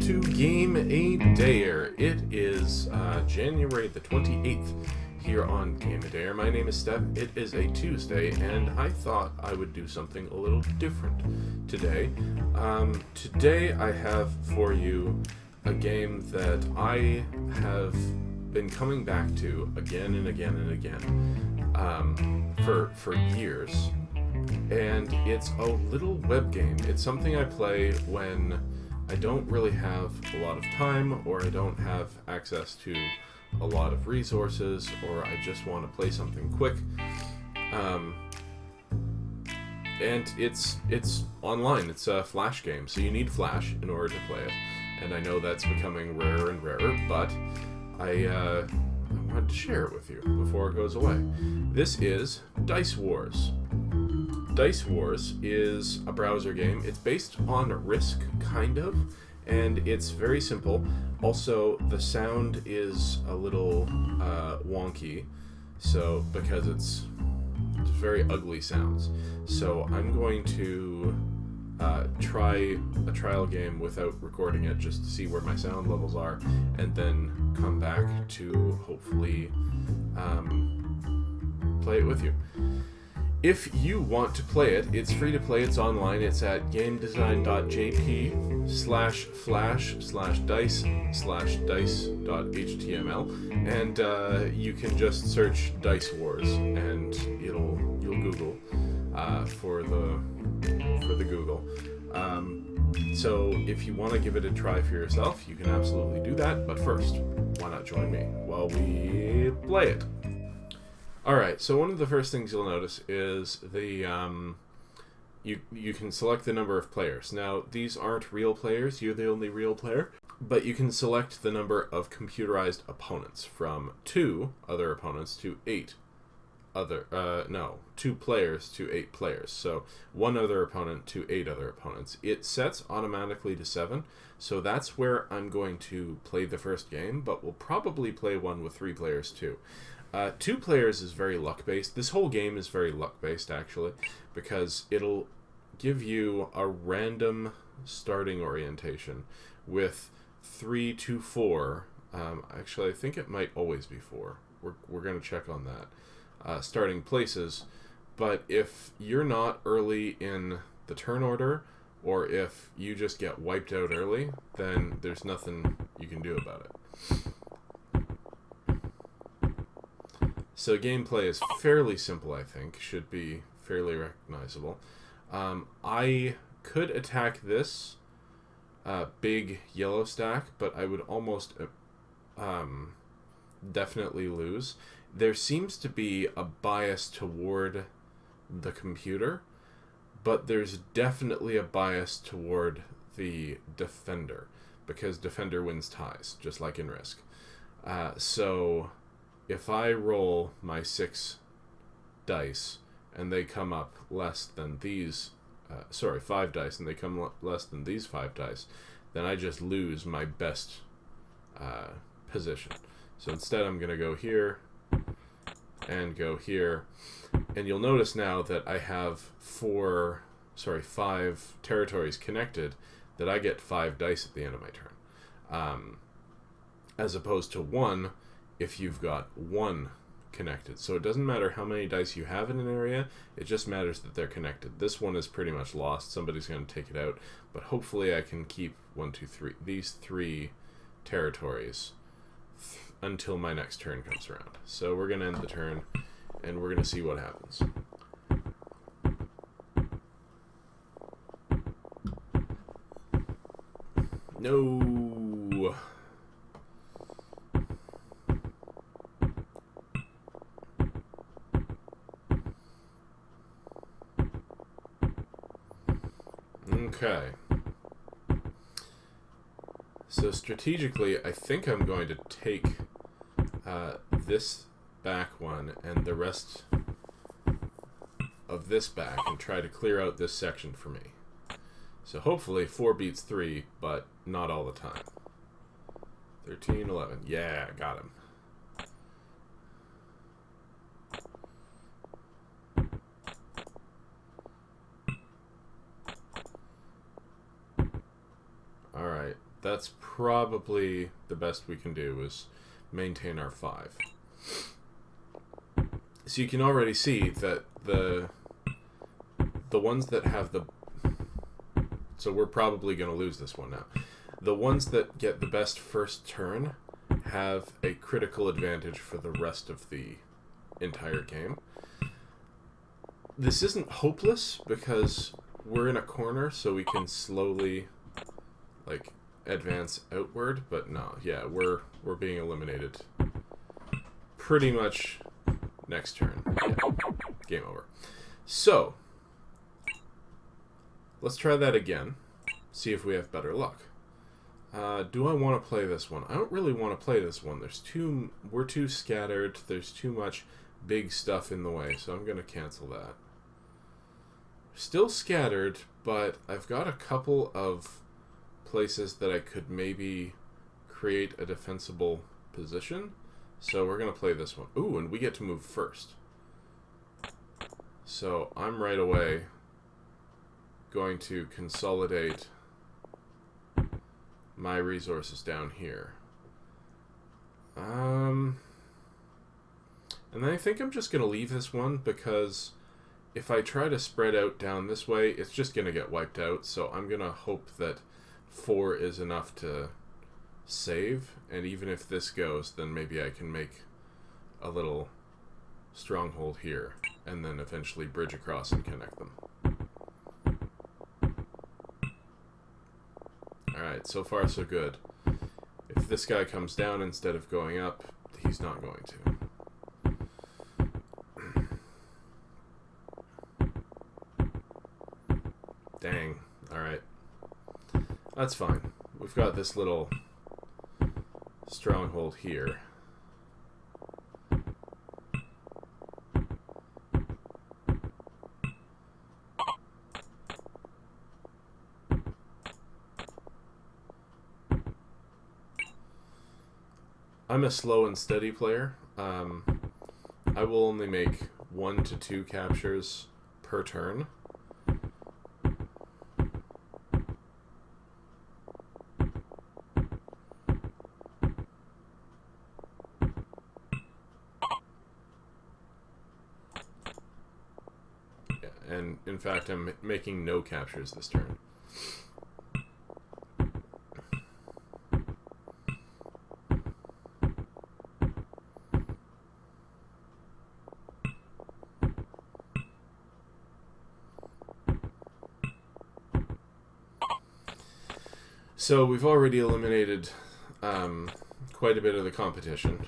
to Game A Dayer. It is January the 28th here on Game A Dayer. My name is Steph. It is a Tuesday, and I thought I would do something a little different today. Today I have for you a game that I have been coming back to again and again and again for years. And it's a little web game. It's something I play when I don't really have a lot of time, or I don't have access to a lot of resources, or I just want to play something quick. And it's online. It's a Flash game, so you need Flash in order to play it. And I know that's becoming rarer and rarer, but I wanted to share it with you before it goes away. This is Dice Wars. Dice Wars is a browser game. It's based on Risk, kind of, and it's very simple. Also, the sound is a little wonky, so because it's very ugly sounds. So I'm going to try a trial game without recording it, just to see where my sound levels are, and then come back to hopefully play it with you. If you want to play it, it's free to play. It's online. It's at gamedesign.jp/dice/dice.html, and you can just search Dice Wars, and you'll Google for the Google. So if you want to give it a try for yourself, you can absolutely do that. But first, why not join me while we play it? Alright, so one of the first things you'll notice is the you can select the number of players. Now, these aren't real players, you're the only real player, but you can select the number of computerized opponents from 2 other opponents to 2 players to 8 players. So 1 other opponent to 8 other opponents. It sets automatically to 7, so that's where I'm going to play the first game, but we'll probably play one with 3 players too. 2 players is very luck-based. This whole game is very luck-based, actually, because it'll give you a random starting orientation with 3 to 4. Actually, I think it might always be 4. We're going to check on that. Starting places, but if you're not early in the turn order, or if you just get wiped out early, then there's nothing you can do about it. So gameplay is fairly simple, I think. Should be fairly recognizable. I could attack this big yellow stack, but I would almost definitely lose. There seems to be a bias toward the computer, but there's definitely a bias toward the defender, because defender wins ties, just like in Risk. So if I roll my 6 dice and they come up less than these, 5 dice, and they come less than these 5 dice, then I just lose my best position. So instead I'm going to go here and go here, and you'll notice now that I have 5 territories connected, that I get 5 dice at the end of my turn, as opposed to 1 if you've got 1 connected. So it doesn't matter how many dice you have in an area, it just matters that they're connected. This one is pretty much lost. Somebody's going to take it out, but hopefully I can keep these 3 territories until my next turn comes around. So we're going to end the turn, and we're going to see what happens. No. Okay. So strategically, I think I'm going to take this back one and the rest of this back and try to clear out this section for me. So hopefully 4 beats 3, but not all the time. 13, 11. Yeah, got him. Alright. that's probably the best we can do, is maintain our 5. So you can already see that the ones that have the... So we're probably going to lose this one now. The ones that get the best first turn have a critical advantage for the rest of the entire game. This isn't hopeless because we're in a corner, so we can slowly, like, advance outward. But no, yeah, we're being eliminated pretty much next turn. Yeah. Game over. So let's try that again. See if we have better luck. Do I want to play this one? I don't really want to play this one. We're too scattered. There's too much big stuff in the way, so I'm going to cancel that. Still scattered, but I've got a couple of places that I could maybe create a defensible position. So we're going to play this one. Ooh, and we get to move first. So I'm right away going to consolidate my resources down here. And then I think I'm just going to leave this one, because if I try to spread out down this way, it's just going to get wiped out. So I'm going to hope that 4 is enough to save. And even if this goes, then maybe I can make a little stronghold here and then eventually bridge across and connect them. Alright, so far so good. If this guy comes down instead of going up, he's not going to. Dang. Alright. That's fine. We've got this little stronghold here. I'm a slow and steady player. I will only make 1 to 2 captures per turn. Yeah, and in fact, I'm making no captures this turn. So we've already eliminated quite a bit of the competition.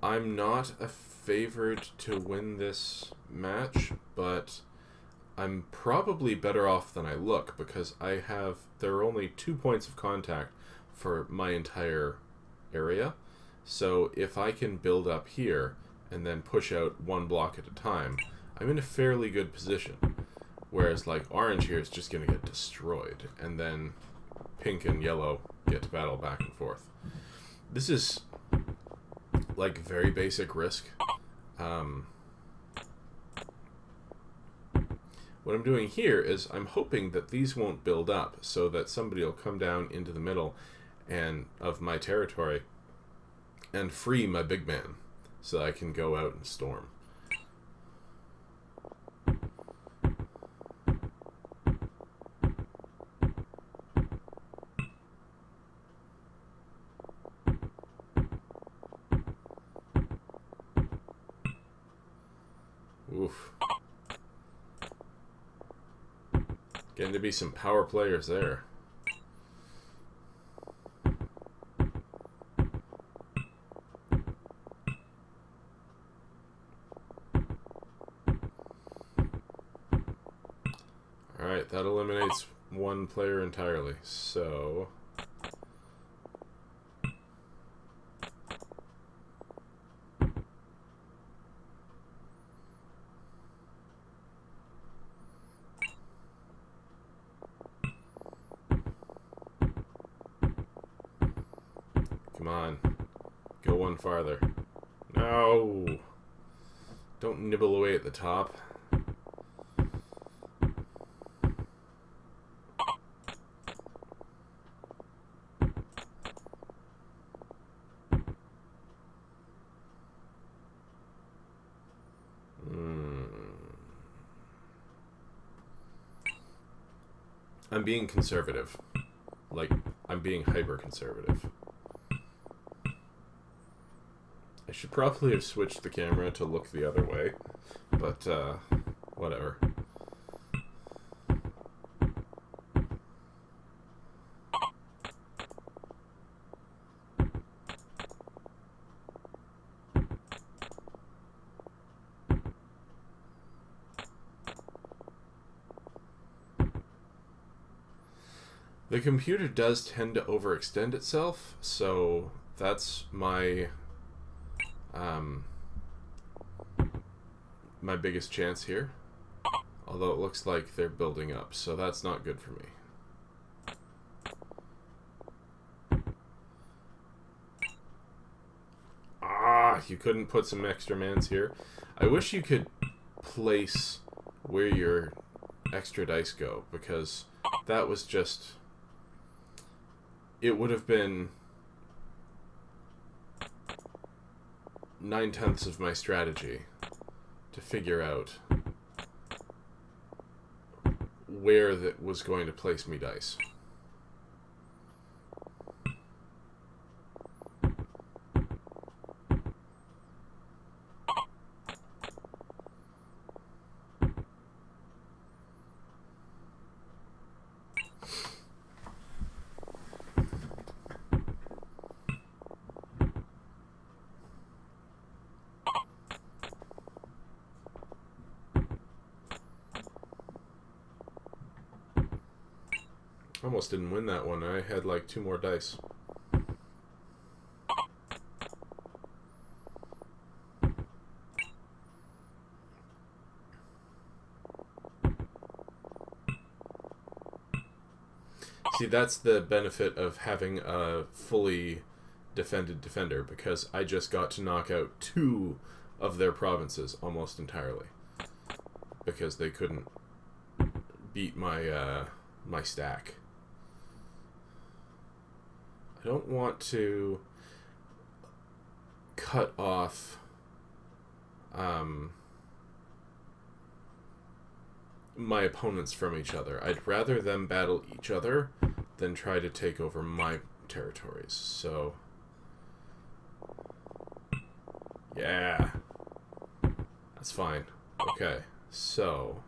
I'm not a favored to win this match, but I'm probably better off than I look, because there are only 2 points of contact for my entire area. So if I can build up here and then push out 1 block at a time, I'm in a fairly good position. Whereas like orange here is just going to get destroyed, and then pink and yellow get to battle back and forth. This is like very basic Risk. What I'm doing here is I'm hoping that these won't build up, so that somebody will come down into the middle of my territory and free my big man, so that I can go out and storm. Oof. Getting to be some power players there. Alright, that eliminates 1 player entirely, so... Come on. Go 1 farther. No! Don't nibble away at the top. I'm being conservative. Like, I'm being hyper-conservative. I should probably have switched the camera to look the other way, but, whatever. The computer does tend to overextend itself, so that's my my biggest chance here. Although it looks like they're building up, so that's not good for me. Ah, you couldn't put some extra mans here. I wish you could place where your extra dice go, because that was just... It would have been 9/10 of my strategy to figure out where that was going to place me dice. Almost didn't win that one. I had like 2 more dice. See, that's the benefit of having a fully defended defender, because I just got to knock out 2 of their provinces almost entirely, because they couldn't beat my my stack. I don't want to cut off my opponents from each other. I'd rather them battle each other than try to take over my territories. So, yeah, that's fine. Okay, so...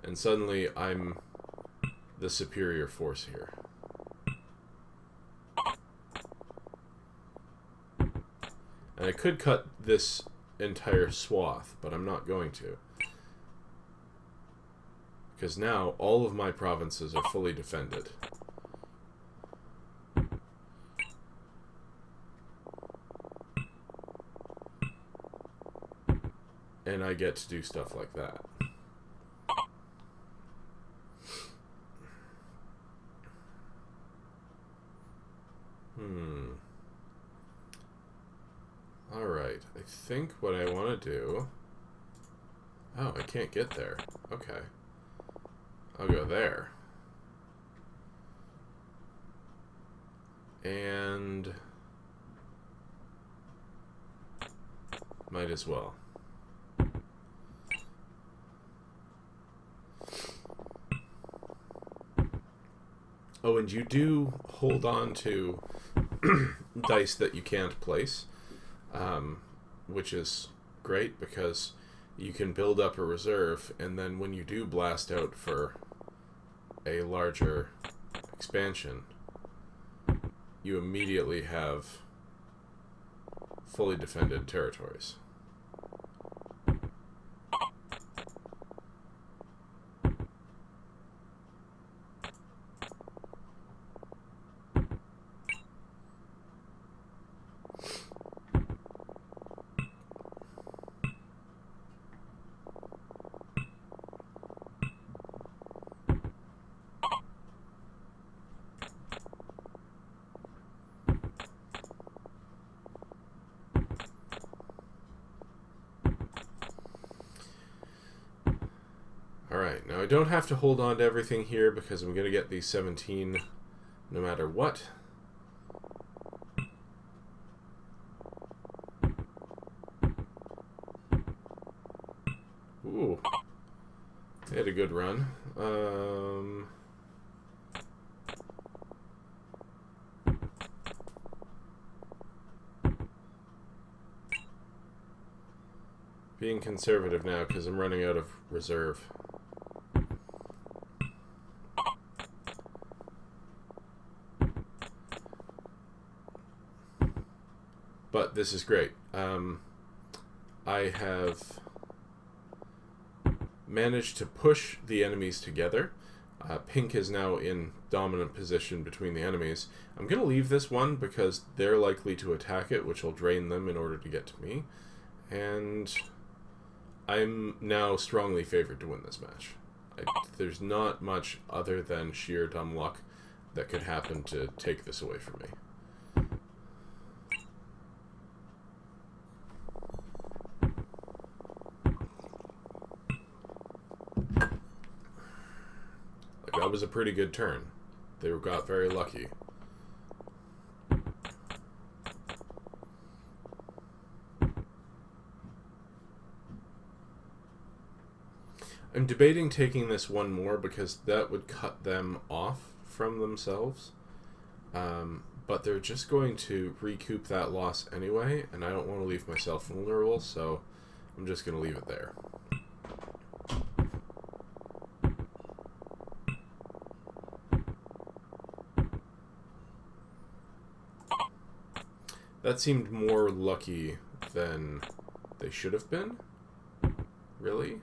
And suddenly, I'm the superior force here. And I could cut this entire swath, but I'm not going to. Because now, all of my provinces are fully defended. And I get to do stuff like that. Alright, I think what I want to do... Oh, I can't get there. Okay. I'll go there. And... might as well. Oh, and you do hold on to dice that you can't place, which is great because you can build up a reserve, and then when you do blast out for a larger expansion, you immediately have fully defended territories. Alright, now I don't have to hold on to everything here because I'm going to get these 17 no matter what. They had a good run. Being conservative now because I'm running out of reserve. But this is great. I have managed to push the enemies together. Pink is now in dominant position between the enemies. I'm going to leave this one because they're likely to attack it, which will drain them in order to get to me. And I'm now strongly favored to win this match. There's not much other than sheer dumb luck that could happen to take this away from me. That was a pretty good turn. They got very lucky. I'm debating taking this one more because that would cut them off from themselves. But they're just going to recoup that loss anyway, and I don't want to leave myself vulnerable, so I'm just going to leave it there. That seemed more lucky than they should have been. Really?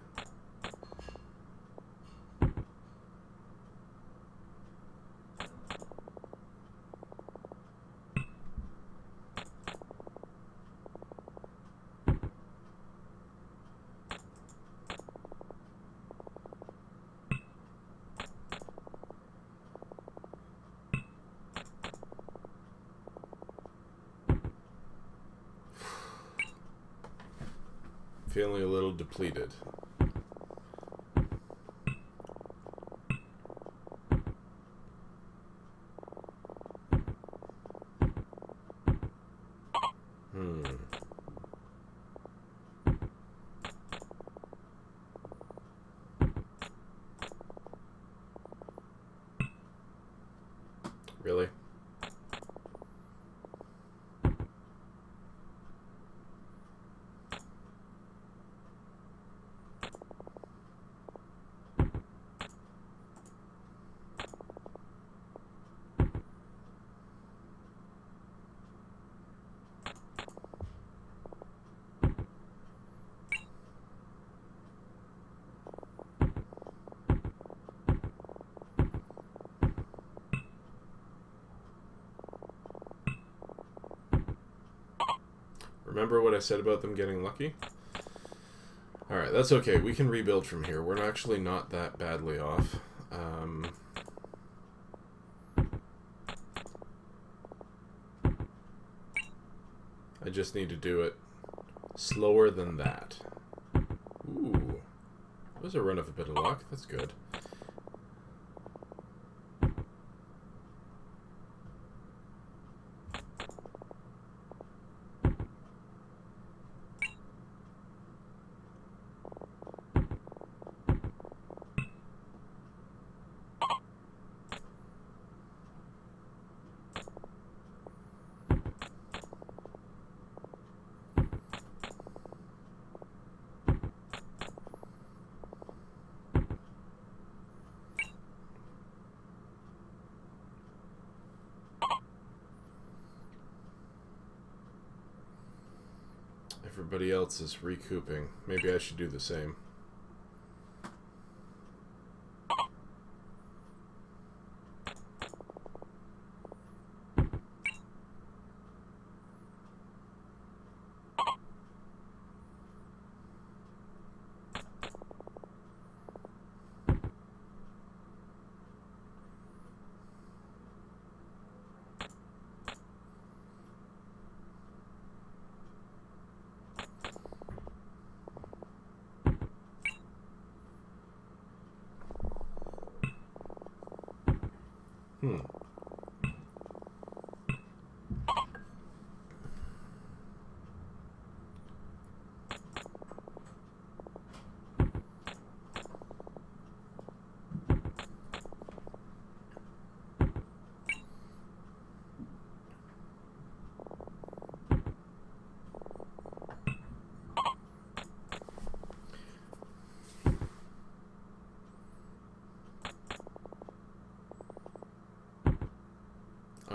Feeling a little depleted. Really? Remember what I said about them getting lucky? Alright, that's okay. We can rebuild from here. We're actually not that badly off. I just need to do it slower than that. Ooh. That was a run of a bit of luck. That's good. Everybody else is recouping. Maybe I should do the same.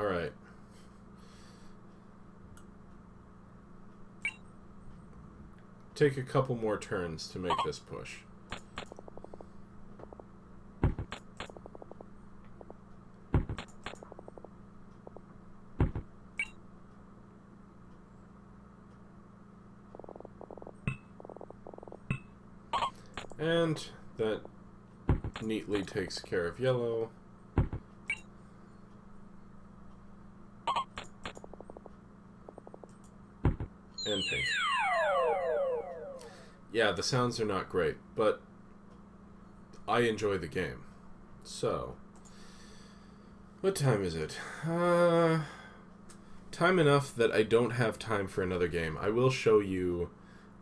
Alright. Take a couple more turns to make this push. And that neatly takes care of yellow. And pink. Yeah, the sounds are not great, but I enjoy the game. So, what time is it? Time enough that I don't have time for another game. I will show you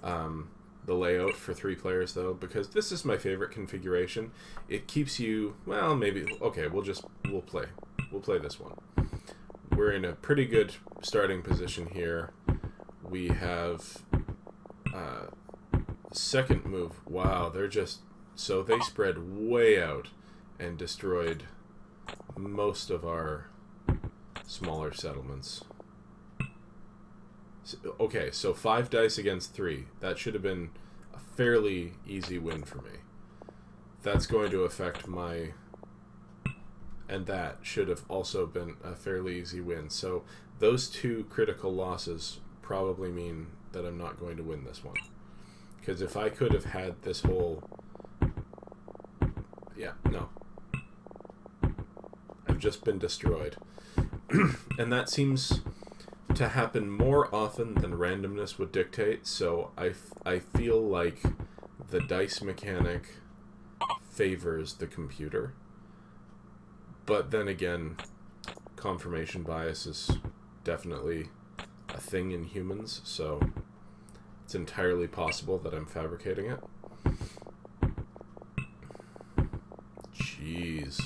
the layout for 3 players, though, because this is my favorite configuration. It keeps you, well, maybe, okay, we'll play. We'll play this one. We're in a pretty good starting position here. We have second move. Wow, they're just, so they spread way out and destroyed most of our smaller settlements. Okay, so 5 dice against 3. That should have been a fairly easy win for me. That's going to affect my... And that should have also been a fairly easy win. So those 2 critical losses probably mean that I'm not going to win this one. Because if I could have had this whole... Yeah, no. I've just been destroyed. And that seems to happen more often than randomness would dictate, so I feel like the dice mechanic favors the computer. But then again, confirmation bias is definitely a thing in humans, so it's entirely possible that I'm fabricating it. Jeez.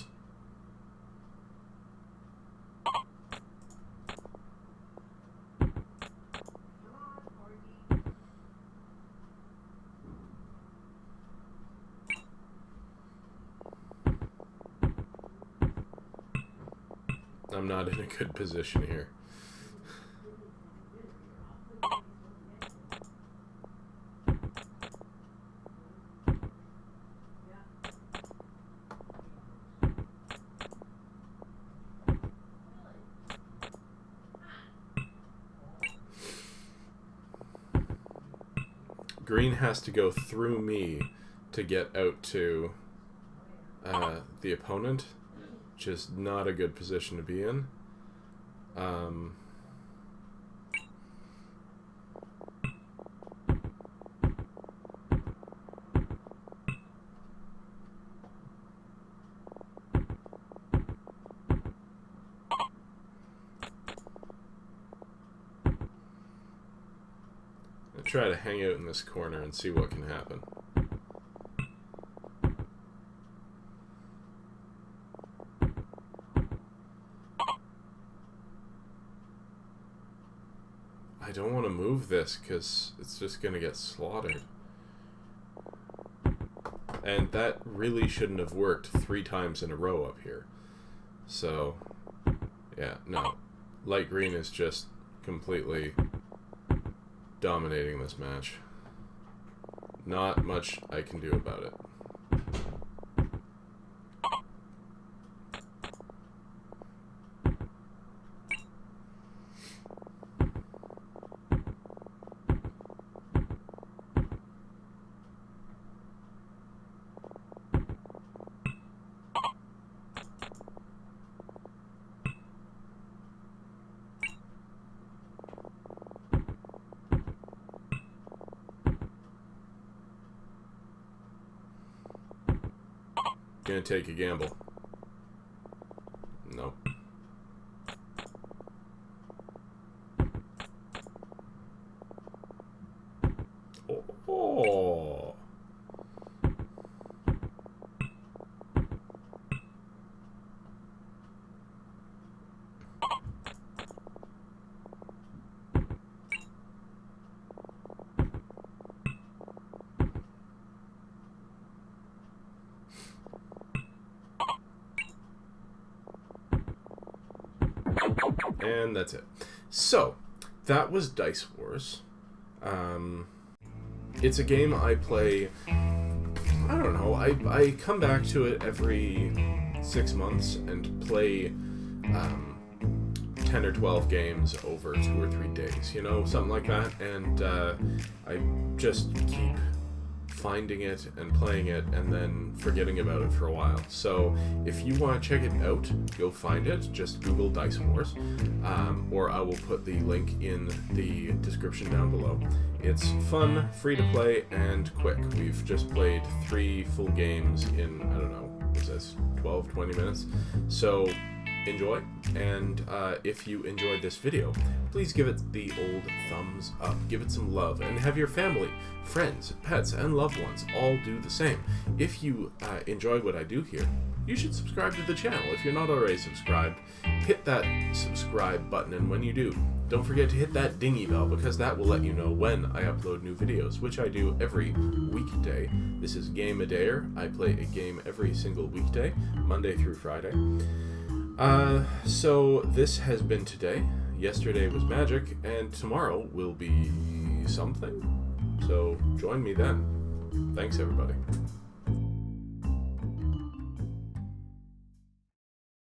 I'm not in a good position here. Green has to go through me to get out to the opponent, which is not a good position to be in. I'll try to hang out in this corner and see what can happen. I don't want to move this because it's just going to get slaughtered. And that really shouldn't have worked 3 times in a row up here. So, yeah, no. Light green is just completely dominating this match. Not much I can do about it. Gonna take a gamble. Nope. Oh. And that's it. So, that was Dice Wars. It's a game I play, I don't know, I come back to it every 6 months and play 10 or 12 games over 2 or 3 days, you know, something like that. And I just keep finding it and playing it and then forgetting about it for a while. So if you want to check it out, go find it. Just Google Dice Wars, or I will put the link in the description down below. It's fun, free to play, and quick. We've just played 3 full games in, I don't know, was this 12, 20 minutes? So enjoy, and if you enjoyed this video, please give it the old thumbs up, give it some love, and have your family, friends, pets, and loved ones all do the same. If you enjoy what I do here, you should subscribe to the channel. If you're not already subscribed, hit that subscribe button, and when you do, don't forget to hit that dingy bell, because that will let you know when I upload new videos, which I do every weekday. This is Game a Dayer. I play a game every single weekday, Monday through Friday. So this has been today. Yesterday was magic, and tomorrow will be something. So join me then. Thanks, everybody.